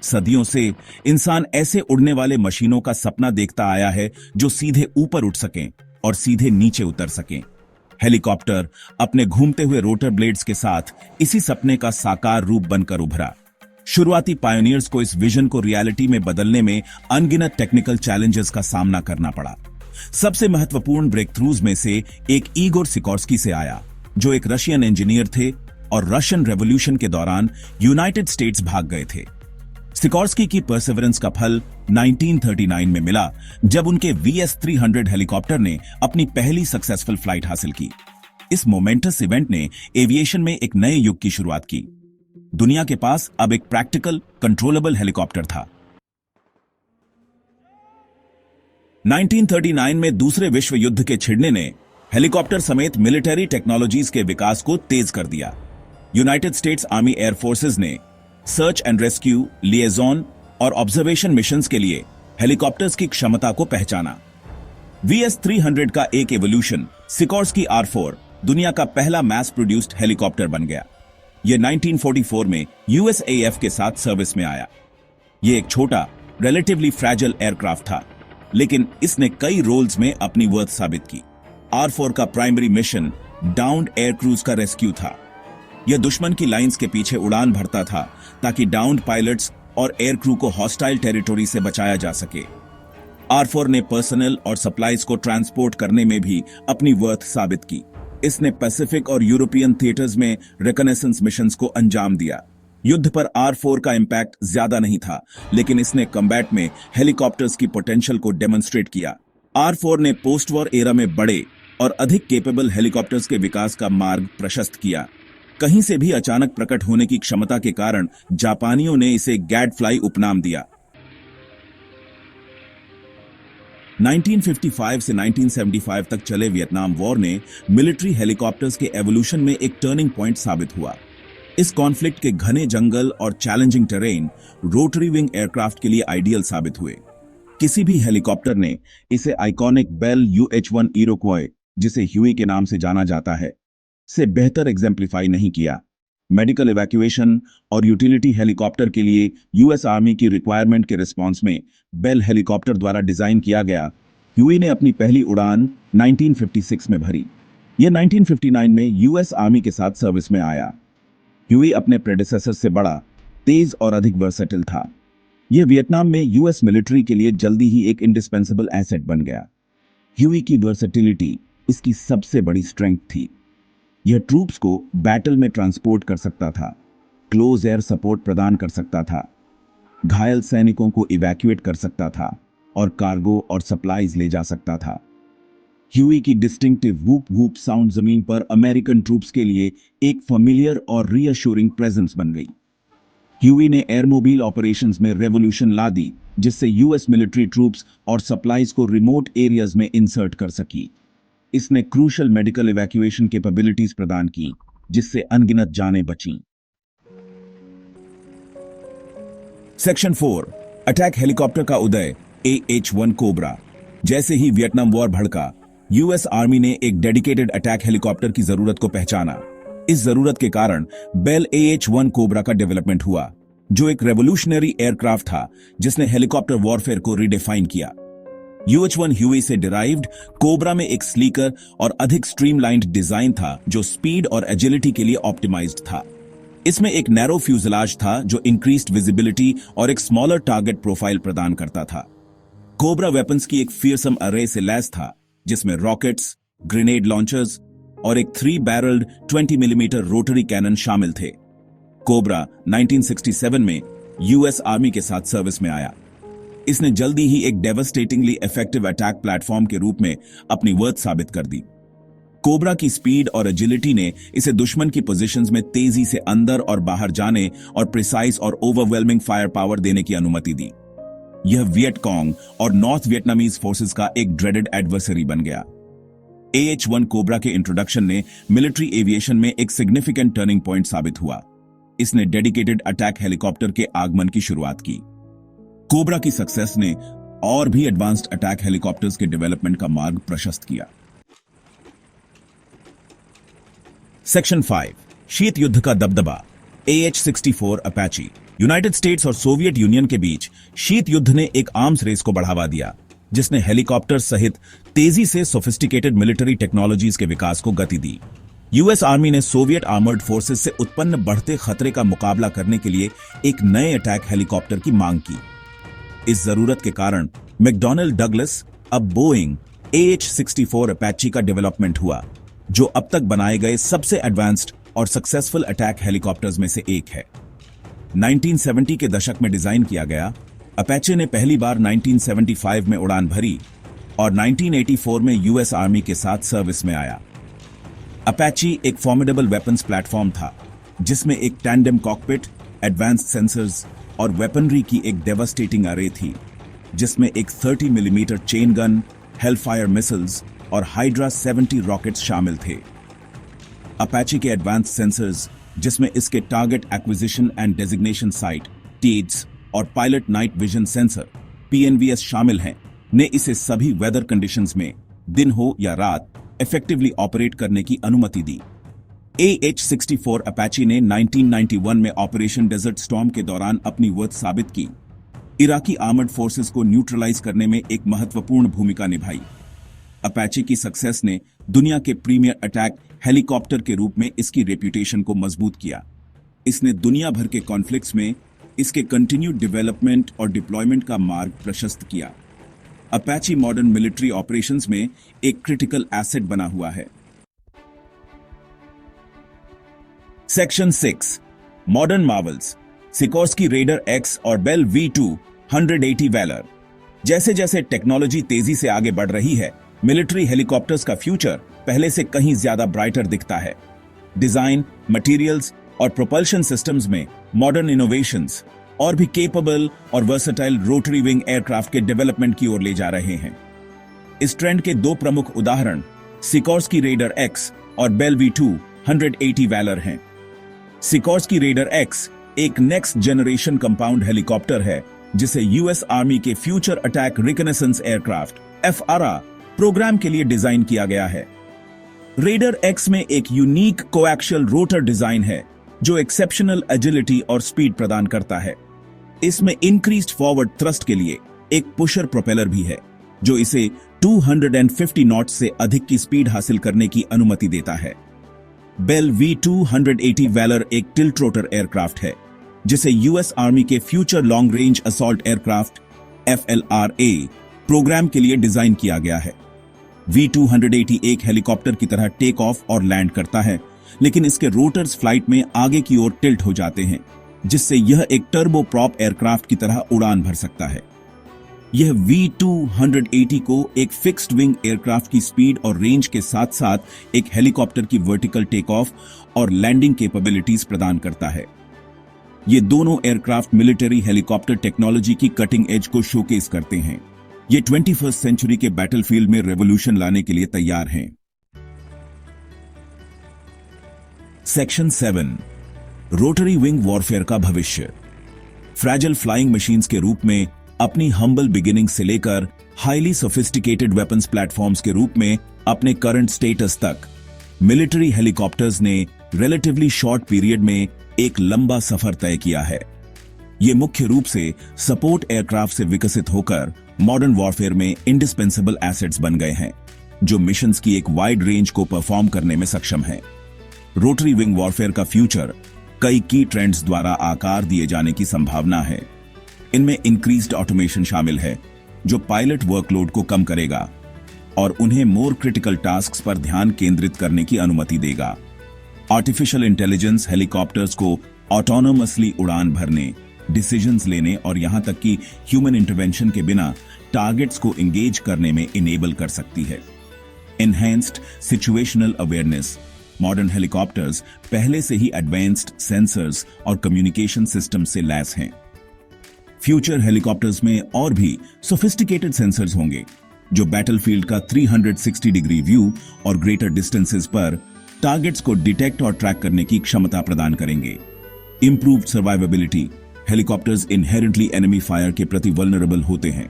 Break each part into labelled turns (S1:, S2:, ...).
S1: सदियों से इंसान ऐसे उड़ने वाले मशीनों का सपना देखता आया है जो सीधे ऊपर उठ सकें और सीधे नीचे उतर सकें। हेलीकॉप्टर अपने घूमते हुए रोटर ब्लेड्स के साथ इसी सपने का साकार रूप बनकर उभरा। शुरुआती पायोनियर्स को इस विजन को रियलिटी में बदलने में अनगिनत टेक्निकल चैलेंजेस का सामना करना पड़ा। सबसे महत्वपूर्ण ब्रेक थ्रूज में से एक ईगोर सिकोर्स्की से आया, जो एक रशियन इंजीनियर थे और रशियन रेवोल्यूशन के दौरान यूनाइटेड स्टेट्स भाग गए थे। सिकोर्स्की की परसेवरेंस का फल 1939 में मिला, जब उनके VS-300 हेलीकॉप्टर ने अपनी पहली सक्सेसफुल फ्लाइट हासिल की। इस मोमेंटस इवेंट ने एविएशन में एक नए युग की शुरुआत की। दुनिया के पास अब एक प्रैक्टिकल, कंट्रोलेबल हेलीकॉप्टर था। 1939 में दूसरे विश्व युद्ध के छिड़ने ने हेलीकॉप्टर समेत मिलिट्री टेक्नोलॉजीज के विकास को तेज कर दिया। United states army air forces ने सर्च एंड रेस्क्यू, लिएजॉन और ऑब्जर्वेशन मिशंस के लिए हेलीकॉप्टर्स की क्षमता को पहचाना। VS-300 का एक एवोल्यूशन, सिकोर्स्की R4, दुनिया का पहला मैस प्रोड्यूस्ड हेलीकॉप्टर बन गया। यह 1944 में USAF के साथ सर्विस में आया। यह एक छोटा, रिलेटिवली फ्रैजाइल एयरक्राफ्ट था, लेकिन इसने कई रोल्स में अपनी वर्थ साबित की। R4 का primary mission downed air cruise का रेस्क्यू था। यह दुश्मन की लाइंस के पीछे उड़ान भरता था ताकि डाउन्ड पायलट्स और एयर क्रू को हॉस्टाइल टेरिटोरी से बचाया जा सके। R4 ने पर्सनल और सप्लाईज को ट्रांसपोर्ट करने में भी अपनी वर्थ साबित की। इसने पैसिफिक और यूरोपियन थिएटर्स में रिकनेसेंस मिशंस को अंजाम दिया। युद्ध पर R4 का इंपैक्ट ज्यादा नहीं था, लेकिन इसने कम्बैट में हेलीकॉप्टर्स की पोटेंशियल को डेमोन्स्ट्रेट किया। R4 ने पोस्ट वॉर एरा में बड़े और अधिक केपेबल हेलीकॉप्टर्स के विकास का मार्ग प्रशस्त किया। कहीं से भी अचानक प्रकट होने की क्षमता के कारण जापानियों ने इसे गैडफ्लाई उपनाम दिया। 1955 से 1975 तक चले वियतनाम वॉर ने मिलिट्री हेलीकॉप्टर्स के एवोल्यूशन में एक टर्निंग पॉइंट साबित हुआ। इस कॉन्फ्लिक्ट के घने जंगल और challenging terrain rotary wing aircraft के लिए आइडियल साबित हुए। किसी भी हेलीकॉप्टर ने इसे आइकॉनिक बेल UH-1 इरोक्वॉय, जिसे ह्यूई के नाम से जाना जाता है, से बेहतर एग्जेम्पलीफाई नहीं किया। मेडिकल इवैक्यूएशन और यूटिलिटी हेलीकॉप्टर के लिए US आर्मी की रिक्वायरमेंट के रिस्पांस में बेल हेलीकॉप्टर द्वारा डिजाइन किया गया ह्यूई ने अपनी पहली उड़ान 1956 में भरी। यह 1959 में US आर्मी के साथ सर्विस में आया। ह्यूई अपने प्रेडेसेसर से बड़ा, तेज और अधिक वर्सेटाइल था। यह वियतनाम में US मिलिट्री के लिए जल्दी ही एक इंडिस्पेंसेबल एसेट बन गया। ह्यूई की वर्सेटिलिटी इसकी सबसे बड़ी स्ट्रेंथ थी। यह ट्रूप्स को बैटल में ट्रांसपोर्ट कर सकता था, क्लोज एयर सपोर्ट प्रदान कर सकता था, घायल सैनिकों को इवैक्यूएट कर सकता था और कार्गो और सप्लाईज ले जा सकता था। ह्यूई की डिस्टिंक्टिव वूप वूप साउंड जमीन पर अमेरिकन ट्रूप्स के लिए एक फेमिलियर और रीअश्योरिंग प्रेजेंस बन गई। ह्यूई ने एयरमोबाइल ऑपरेशंस में रेवोल्यूशन ला दी, जिससे US मिलिट्री ट्रूप्स और सप्लाईज को रिमोट एरियाज में इंसर्ट कर सकी। इसने क्रूशल मेडिकल इवैक्यूएशन कैपेबिलिटीज प्रदान की, जिससे अनगिनत जानें बचीं। सेक्शन 4, अटैक हेलीकॉप्टर का उदय, AH-1 कोबरा। जैसे ही वियतनाम वॉर भड़का, US आर्मी ने एक डेडिकेटेड अटैक हेलीकॉप्टर की जरूरत को पहचाना। इस जरूरत के कारण बेल AH-1 कोबरा का डेवलपमेंट हुआ, जो एक रेवोल्यूशनरी एयरक्राफ्ट था जिसने हेलीकॉप्टर वॉरफेयर को रिडिफाइन किया। UH-1 ह्यूई से डिराइव्ड कोबरा में एक स्लीकर और अधिक स्ट्रीमलाइंड डिजाइन था, जो स्पीड और एजिलिटी के लिए ऑप्टिमाइज्ड था। इसमें एक नैरो फ्यूजलाज था जो इंक्रीज्ड विजिबिलिटी और एक स्मॉलर टारगेट प्रोफाइल प्रदान करता था। कोबरा वेपन्स की एक फियरसम अरे से लैस था, जिसमें रॉकेट्स, ग्रेनेड लॉन्चर्स और एक 3 बैरल्ड 20 मिलीमीटर रोटरी कैनन शामिल थे। कोबरा 1967 में US आर्मी के साथ सर्विस में आया। इसने जल्दी ही एक डेवस्टेटिंगली इफेक्टिव अटैक प्लेटफॉर्म के रूप में अपनी वर्थ साबित कर दी। कोबरा की स्पीड और एजिलिटी ने इसे दुश्मन की पोजीशंस में तेजी से अंदर और बाहर जाने और प्रिसाइज और ओवरवेलमिंग फायर पावर देने की अनुमति दी। यह वियटकॉन्ग और नॉर्थ वियतनामीज फोर्सेस का एक ड्रेडेड एडवर्सरी बन गया। AH-1 कोबरा के इंट्रोडक्शन ने मिलिट्री एविएशन में एक सिग्निफिकेंट टर्निंग पॉइंट साबित हुआ। इसने डेडिकेटेड अटैक हेलीकॉप्टर के आगमन की शुरुआत की। कोबरा की सक्सेस ने और भी एडवांस्ड अटैक हेलीकॉप्टर्स के डेवलपमेंट का मार्ग प्रशस्त किया। सेक्शन 5, शीत युद्ध का दबदबा, AH-64 अपैची। यूनाइटेड स्टेट्स और सोवियत यूनियन के बीच शीत युद्ध ने एक आर्म्स रेस को बढ़ावा दिया, जिसने हेलीकॉप्टर सहित तेजी से सोफिस्टिकेटेड मिलिट्री टेक्नोलॉजीज के विकास को गति दी। यूएस आर्मी ने सोवियत आर्मर्ड फोर्सेस से उत्पन्न बढ़ते खतरे का मुकाबला करने के लिए एक नए अटैक हेलीकॉप्टर की मांग की। इस जरूरत के कारण मैकडॉनल्ड डगलस अब बोइंग AH-64 अपैची का डेवलपमेंट हुआ, जो अब तक बनाए गए सबसे एडवांस्ड और सक्सेसफुल अटैक हेलीकॉप्टर्स में से एक है। 1970 के दशक में डिजाइन किया गया, अपैचे ने पहली बार 1975 में उड़ान भरी और 1984 में यूएस आर्मी के साथ सर्विस में आया। अपैची एक फॉर्मिडेबल वेपन्स प्लेटफॉर्म था, जिसमें एक टैंडेम कॉकपिट, एडवांस्ड सेंसर्स और वेपनरी की एक डेवास्टेटिंग अरे थी, जिसमें एक 30 millimetre chain gun, Hellfire missiles और हाइड्रा 70 रॉकेट्स शामिल थे। अपैची के एडवांस्ड सेंसर्स, जिसमें इसके target acquisition and designation site TADS और pilot night vision sensor PNVS शामिल हैं, ने इसे सभी वेदर कंडीशंस में दिन हो या रात इफेक्टिवली ऑपरेट करने की अनुमति दी। AH-64 अपैची ने 1991 में ऑपरेशन डेजर्ट स्टॉर्म के दौरान अपनी वर्थ साबित की, इराकी आर्मर्ड फोर्सेस को न्यूट्रलाइज करने में एक महत्वपूर्ण भूमिका निभाई। अपैची की सक्सेस ने दुनिया के प्रीमियर अटैक हेलीकॉप्टर के रूप में इसकी रेप्यूटेशन को मजबूत किया। इसने दुनिया भर के कॉन्फ्लिक्ट्स में इसके कंटिन्यूड डेवलपमेंट और डिप्लॉयमेंट का मार्ग प्रशस्त किया। अपैची मॉडर्न मिलिट्री ऑपरेशंस में एक क्रिटिकल एसेट बना हुआ है। Section 6 modern marvels, Sikorsky Raider X और बेल V2-180 वैलर। जैसे जैसे टेक्नोलॉजी तेजी से आगे बढ़ रही है, मिलिट्री हेलीकॉप्टर्स का फ्यूचर पहले से कहीं ज्यादा ब्राइटर दिखता है। डिजाइन, मटेरियल्स और प्रोपल्शन सिस्टम्स में मॉडर्न इनोवेशंस और भी केपेबल और वर्सेटाइल रोटरी विंग एयरक्राफ्ट के डेवलपमेंट की ओर ले जा रहे हैं। इस ट्रेंड के दो प्रमुख उदाहरण सिकोर्स्की रेडर X और बेल V2-180 वैलर हैं। सिकोर्स्की रेडर X एक नेक्स्ट जनरेशन कंपाउंड हेलीकॉप्टर है, जिसे यूएस आर्मी के future attack reconnaissance aircraft FRA programme के लिए डिजाइन किया गया है। रेडर X में एक यूनिक कोएक्शियल रोटर डिजाइन है, जो एक्सेप्शनल एजिलिटी और स्पीड प्रदान करता है। इसमें इंक्रीज्ड फॉरवर्ड थ्रस्ट के लिए एक पुशर प्रोपेलर भी है, जो इसे 250 नॉट्स से अधिक की स्पीड हासिल करने की अनुमति देता है। बेल V2-180 वैलर एक टिल्ट रोटर एयरक्राफ्ट है, जिसे यूएस आर्मी के future long range assault aircraft FLRA programme के लिए डिजाइन किया गया है। V2-180 एक हेलीकॉप्टर की तरह टेक ऑफ और लैंड करता है, लेकिन इसके रोटर्स फ्लाइट में आगे की ओर टिल्ट हो जाते हैं, जिससे यह एक टर्बो प्रॉप एयरक्राफ्ट की तरह उड़ान भर सकता है। यह V2-180 को एक फिक्स्ड विंग एयरक्राफ्ट की स्पीड और रेंज के साथ साथ एक हेलीकॉप्टर की वर्टिकल टेक ऑफ और लैंडिंग कैपेबिलिटीज प्रदान करता है। ये दोनों एयरक्राफ्ट मिलिट्री हेलीकॉप्टर टेक्नोलॉजी की कटिंग एज को शोकेस करते हैं। ये 21st सेंचुरी के बैटलफील्ड में रेवोल्यूशन लाने के लिए तैयार हैं। सेक्शन 7 रोटरी विंग वॉरफेयर का भविष्य। फ्रैजिल फ्लाइंग मशीन्स के रूप में अपनी हम्बल बिगिनिंग से लेकर हाईली सोफिस्टिकेटेड वेपन्स प्लेटफॉर्म्स के रूप में अपने करंट स्टेटस तक, मिलिट्री हेलीकॉप्टर्स ने रिलेटिवली शॉर्ट पीरियड में एक लंबा सफर तय किया है। ये मुख्य रूप से सपोर्ट एयरक्राफ्ट से विकसित होकर मॉडर्न वॉरफेयर में इंडिस्पेंसेबल एसेट्स बन गए हैं, जो मिशंस की एक वाइड रेंज को परफॉर्म करने में सक्षम है। रोटरी विंग वॉरफेयर का फ्यूचर कई की ट्रेंड्स द्वारा आकार दिए जाने की संभावना है। इनमें इंक्रीज्ड ऑटोमेशन शामिल है, जो पायलट वर्कलोड को कम करेगा और उन्हें मोर क्रिटिकल टास्क्स पर ध्यान केंद्रित करने की अनुमति देगा। आर्टिफिशियल इंटेलिजेंस हेलीकॉप्टर्स को ऑटोनोमसली उड़ान भरने, डिसीजंस लेने और यहां तक कि ह्यूमन इंटरवेंशन के बिना टारगेट्स को एंगेज करने में इनेबल कर सकती है। Enhanced situational awareness. Modern helicopters पहले से ही एडवांस्ड सेंसर्स और कम्युनिकेशन सिस्टम से लैस हैं। फ्यूचर हेलीकॉप्टर्स में और भी सोफिस्टिकेटेड सेंसर्स होंगे, जो बैटलफील्ड का 360 डिग्री व्यू और ग्रेटर डिस्टेंसेस पर टारगेट्स को डिटेक्ट और ट्रैक करने की क्षमता प्रदान करेंगे। Improved survivability. Helicopters inherently enemy fire के प्रति वल्नरेबल होते हैं।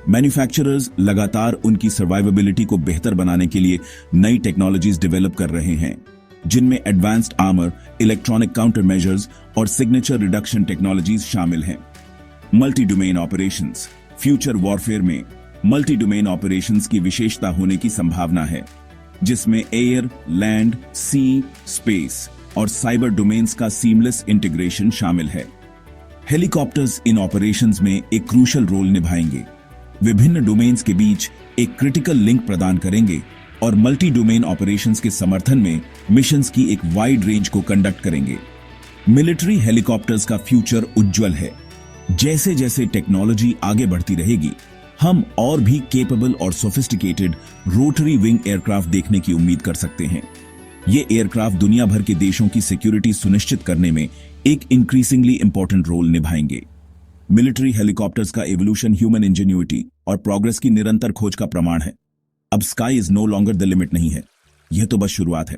S1: मैन्युफैक्चरर्स लगातार उनकी सर्वाइवेबिलिटी को बेहतर बनाने के लिए नई टेक्नोलॉजीज डेवलप कर रहे हैं। जिनमें advanced armour, electronic counter measures और सिग्नेचर रिडक्शन टेक्नोलॉजीज शामिल हैं। Multi domain operations. Future warfare में मल्टी डोमेन ऑपरेशंस की विशेषता होने की संभावना है, जिसमें एयर, लैंड, सी, स्पेस और साइबर डोमेन्स का सीमलेस इंटीग्रेशन शामिल है। हेलीकॉप्टर्स इन ऑपरेशंस में एक क्रूशल रोल निभाएंगे, विभिन्न डोमेन्स के बीच एक क्रिटिकल लिंक प्रदान करेंगे और मल्टी डोमेन ऑपरेशंस के समर्थन में मिशंस की एक वाइड रेंज को कंडक्ट करेंगे। मिलिट्री हेलीकॉप्टर्स का फ्यूचर उज्जवल है। जैसे जैसे टेक्नोलॉजी आगे बढ़ती रहेगी, हम और भी केपेबल और सोफिस्टिकेटेड रोटरी विंग एयरक्राफ्ट देखने की उम्मीद कर सकते हैं। ये एयरक्राफ्ट दुनिया भर के देशों की सिक्योरिटी सुनिश्चित करने में एक इंक्रीजिंगली इंपॉर्टेंट रोल निभाएंगे। मिलिट्री हेलीकॉप्टर्स का एवोल्यूशन ह्यूमन इंजेन्युइटी और प्रोग्रेस की निरंतर खोज का प्रमाण है। अब sky is no longer the limit नहीं है, यह तो बस शुरुआत है।